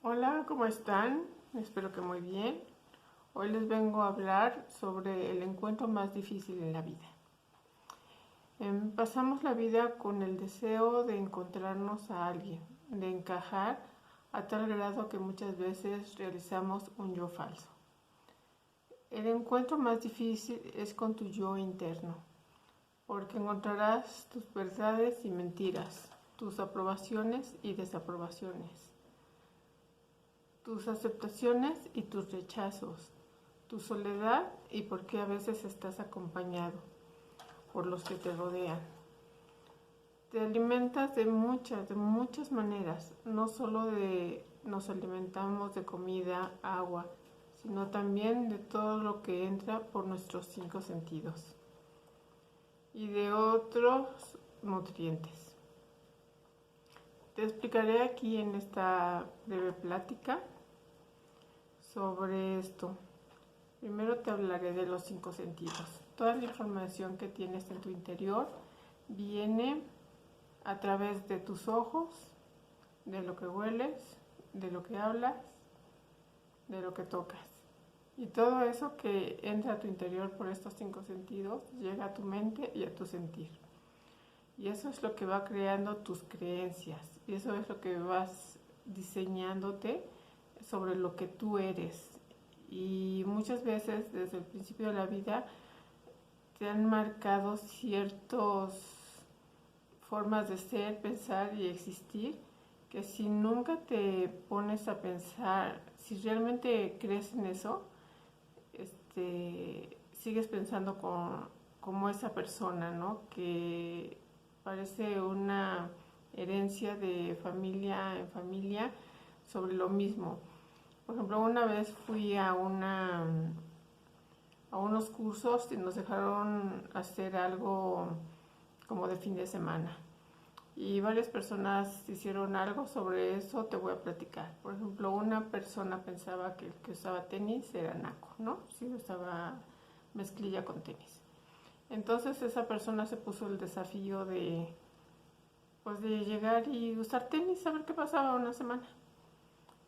Hola, ¿cómo están? Espero que muy bien. Hoy les vengo a hablar sobre el encuentro más difícil en la vida. Pasamos la vida con el deseo de encontrarnos a alguien, de encajar a tal grado que muchas veces realizamos un yo falso. El encuentro más difícil es con tu yo interno, porque encontrarás tus verdades y mentiras, tus aprobaciones y desaprobaciones, tus aceptaciones y tus rechazos, tu soledad y por qué a veces estás acompañado por los que te rodean. Te alimentas de muchas maneras, no solo nos alimentamos de comida, agua, sino también de todo lo que entra por nuestros 5 sentidos y de otros nutrientes. Te explicaré aquí en esta breve plática sobre esto. Primero te hablaré de los 5 sentidos. Toda la información que tienes en tu interior viene a través de tus ojos, de lo que hueles, de lo que hablas, de lo que tocas. Y todo eso que entra a tu interior por estos 5 sentidos llega a tu mente y a tu sentir. Y eso es lo que va creando tus creencias. Y eso es lo que vas diseñándote sobre lo que tú eres. Y muchas veces desde el principio de la vida te han marcado ciertas formas de ser, pensar y existir que si nunca te pones a pensar, si realmente crees en eso, sigues pensando como esa persona, ¿no? Que parece una herencia de familia en familia sobre lo mismo. Por ejemplo, una vez fui a unos cursos y nos dejaron hacer algo como de fin de semana. Y varias personas hicieron algo sobre eso, te voy a platicar. Por ejemplo, una persona pensaba que el que usaba tenis era naco, ¿no? Sí, usaba mezclilla con tenis. Entonces esa persona se puso el desafío pues de llegar y usar tenis, a ver qué pasaba una semana.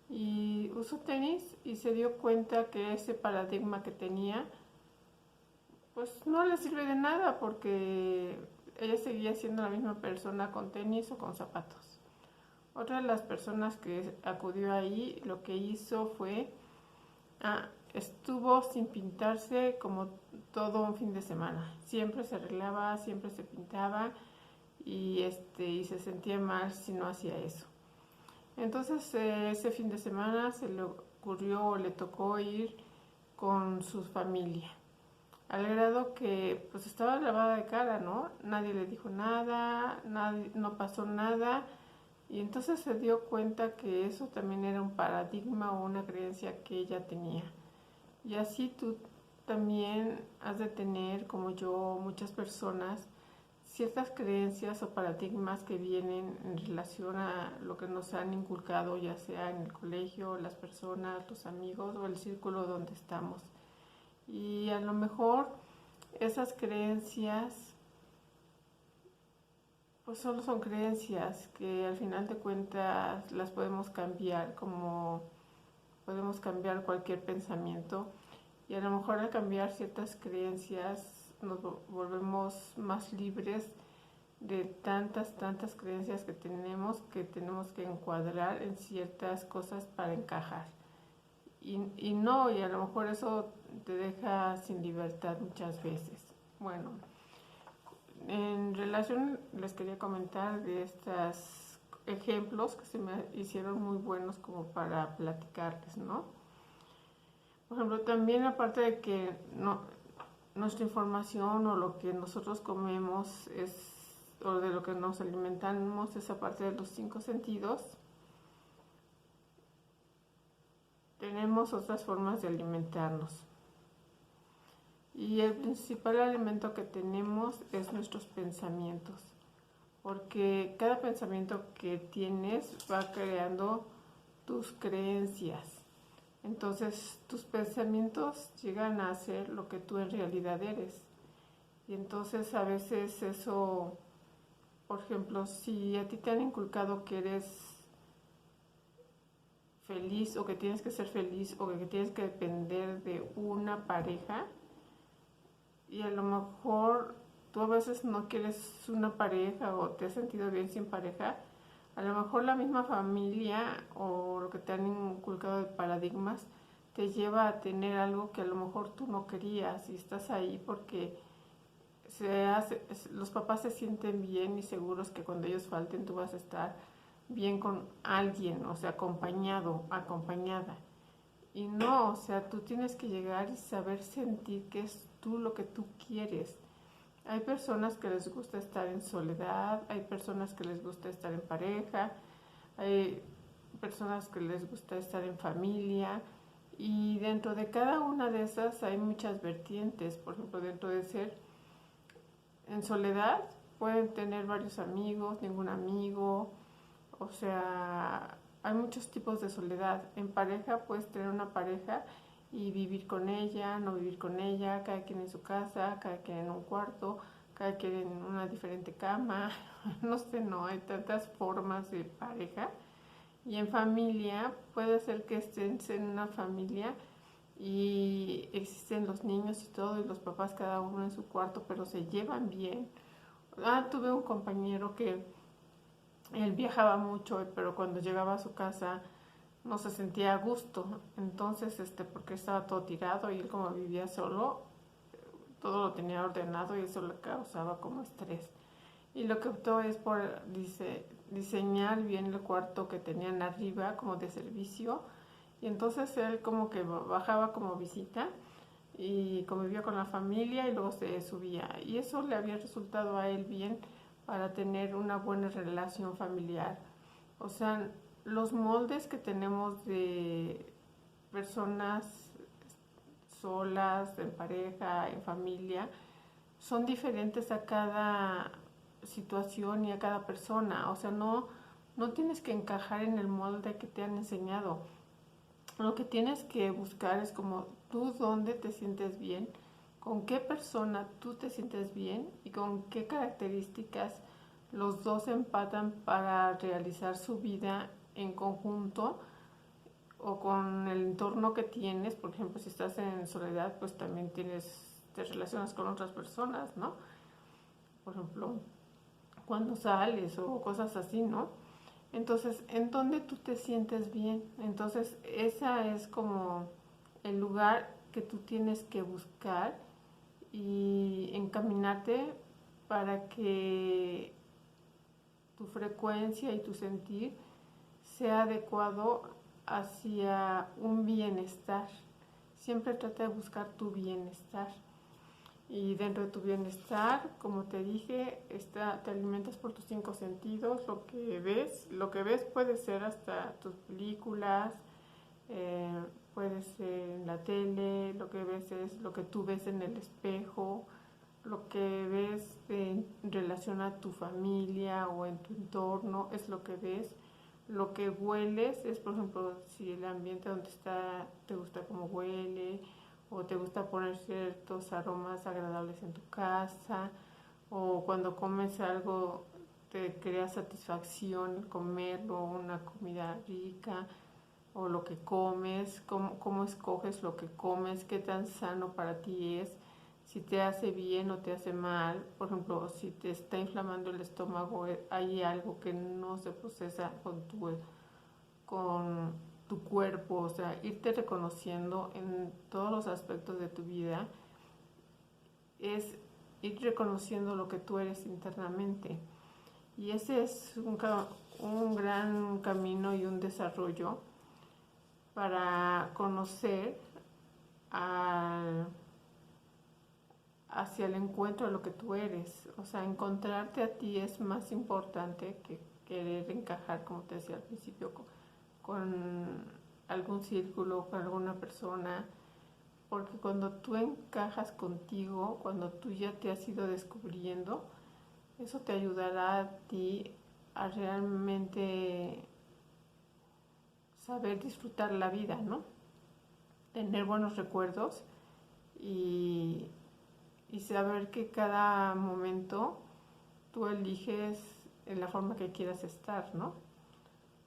Y usó tenis y se dio cuenta que ese paradigma que tenía pues no le sirve de nada porque ella seguía siendo la misma persona con tenis o con zapatos. Otra de las personas que acudió ahí lo que hizo fue, estuvo sin pintarse como todo un fin de semana. Siempre se arreglaba, siempre se pintaba y se sentía mal si no hacía eso. Entonces ese fin de semana se le ocurrió o le tocó ir con su familia al grado que pues estaba lavada de cara, ¿no? Nadie le dijo nada, no pasó nada y entonces se dio cuenta que eso también era un paradigma o una creencia que ella tenía. Y así tú también has de tener, como yo, muchas personas, ciertas creencias o paradigmas que vienen en relación a lo que nos han inculcado, ya sea en el colegio, las personas, los amigos o el círculo donde estamos. Y a lo mejor esas creencias pues solo son creencias que al final de cuentas las podemos cambiar, como podemos cambiar cualquier pensamiento y a lo mejor al cambiar ciertas creencias nos volvemos más libres de tantas creencias que tenemos que encuadrar en ciertas cosas para encajar. Y no, y a lo mejor eso te deja sin libertad muchas veces. Bueno, en relación les quería comentar de estos ejemplos que se me hicieron muy buenos como para platicarles, ¿no? Por ejemplo, también aparte de que nuestra información o lo que nosotros comemos o de lo que nos alimentamos es aparte de los 5 sentidos, tenemos otras formas de alimentarnos. Y el principal alimento que tenemos es nuestros pensamientos, porque cada pensamiento que tienes va creando tus creencias. Entonces tus pensamientos llegan a ser lo que tú en realidad eres. Y entonces a veces eso, por ejemplo, si a ti te han inculcado que eres feliz o que tienes que ser feliz o que tienes que depender de una pareja y a lo mejor tú a veces no quieres una pareja o te has sentido bien sin pareja, a lo mejor la misma familia o lo que te han inculcado de paradigmas te lleva a tener algo que a lo mejor tú no querías y estás ahí porque los papás se sienten bien y seguros que cuando ellos falten tú vas a estar bien con alguien, o sea, acompañado, acompañada. Y no, o sea, tú tienes que llegar y saber sentir que es tú lo que tú quieres. Hay personas que les gusta estar en soledad, hay personas que les gusta estar en pareja, hay personas que les gusta estar en familia y dentro de cada una de esas hay muchas vertientes. Por ejemplo, dentro de ser en soledad pueden tener varios amigos, ningún amigo, o sea, hay muchos tipos de soledad. En pareja puedes tener una pareja y vivir con ella, no vivir con ella, cada quien en su casa, cada quien en un cuarto, cada quien en una diferente cama, no sé, no, hay tantas formas de pareja. Y en familia puede ser que estén en una familia y existen los niños y todo y los papás cada uno en su cuarto, pero se llevan bien. Tuve un compañero que él viajaba mucho, pero cuando llegaba a su casa no se sentía a gusto, entonces porque estaba todo tirado y él como vivía solo, todo lo tenía ordenado y eso le causaba como estrés. Y lo que optó es por diseñar bien el cuarto que tenían arriba como de servicio y entonces él como que bajaba como visita y convivía con la familia y luego se subía y eso le había resultado a él bien para tener una buena relación familiar. O sea, los moldes que tenemos de personas solas, en pareja, en familia, son diferentes a cada situación y a cada persona. O sea, no tienes que encajar en el molde que te han enseñado. Lo que tienes que buscar es como tú dónde te sientes bien, con qué persona tú te sientes bien y con qué características los dos empatan para realizar su vida en conjunto o con el entorno que tienes. Por ejemplo, si estás en soledad, pues también te relacionas con otras personas, ¿no? Por ejemplo, cuando sales o cosas así, ¿no? Entonces, ¿en dónde tú te sientes bien? Entonces, esa es como el lugar que tú tienes que buscar y encaminarte para que tu frecuencia y tu sentir sea adecuado hacia un bienestar. Siempre trata de buscar tu bienestar. Y dentro de tu bienestar, como te dije, te alimentas por tus cinco sentidos, lo que ves puede ser hasta tus películas, eh, puede ser en la tele, lo que ves es lo que tú ves en el espejo, lo que ves en relación a tu familia o en tu entorno, es lo que ves. Lo que hueles es, por ejemplo, si el ambiente donde está te gusta cómo huele, o te gusta poner ciertos aromas agradables en tu casa, o cuando comes algo te crea satisfacción comerlo, una comida rica, o lo que comes, cómo escoges lo que comes, qué tan sano para ti es, si te hace bien o te hace mal. Por ejemplo, si te está inflamando el estómago, hay algo que no se procesa con tu cuerpo. O sea, irte reconociendo en todos los aspectos de tu vida es ir reconociendo lo que tú eres internamente. Y ese es un gran camino y un desarrollo para conocer hacia el encuentro de lo que tú eres. O sea, encontrarte a ti es más importante que querer encajar, como te decía al principio, con algún círculo, con alguna persona, porque cuando tú encajas contigo, cuando tú ya te has ido descubriendo, eso te ayudará a ti a realmente saber disfrutar la vida, ¿no? Tener buenos recuerdos y, y saber que cada momento tú eliges en la forma que quieras estar, ¿no?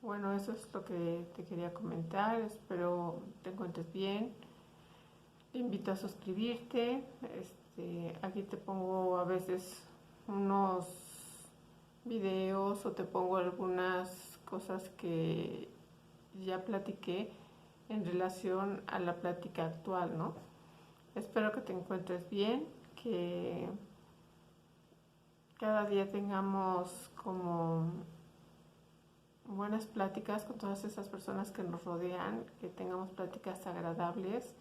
Bueno, eso es lo que te quería comentar. Espero te encuentres bien. Te invito a suscribirte. Aquí te pongo a veces unos videos o te pongo algunas cosas que ya platiqué en relación a la plática actual, ¿no? Espero que te encuentres bien, que cada día tengamos como buenas pláticas con todas esas personas que nos rodean, que tengamos pláticas agradables,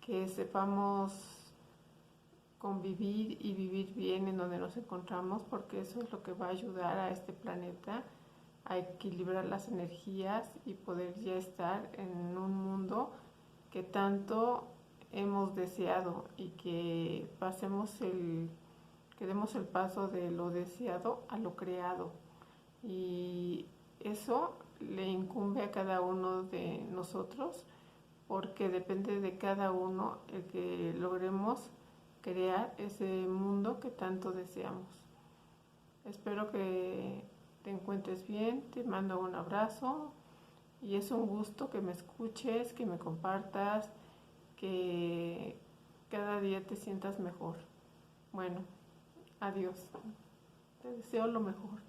que sepamos convivir y vivir bien en donde nos encontramos, porque eso es lo que va a ayudar a este planeta a equilibrar las energías y poder ya estar en un mundo que tanto hemos deseado y que que demos el paso de lo deseado a lo creado. Y eso le incumbe a cada uno de nosotros porque depende de cada uno el que logremos crear ese mundo que tanto deseamos. Espero que te encuentres bien, te mando un abrazo y es un gusto que me escuches, que me compartas, que cada día te sientas mejor. Bueno, adiós. Te deseo lo mejor.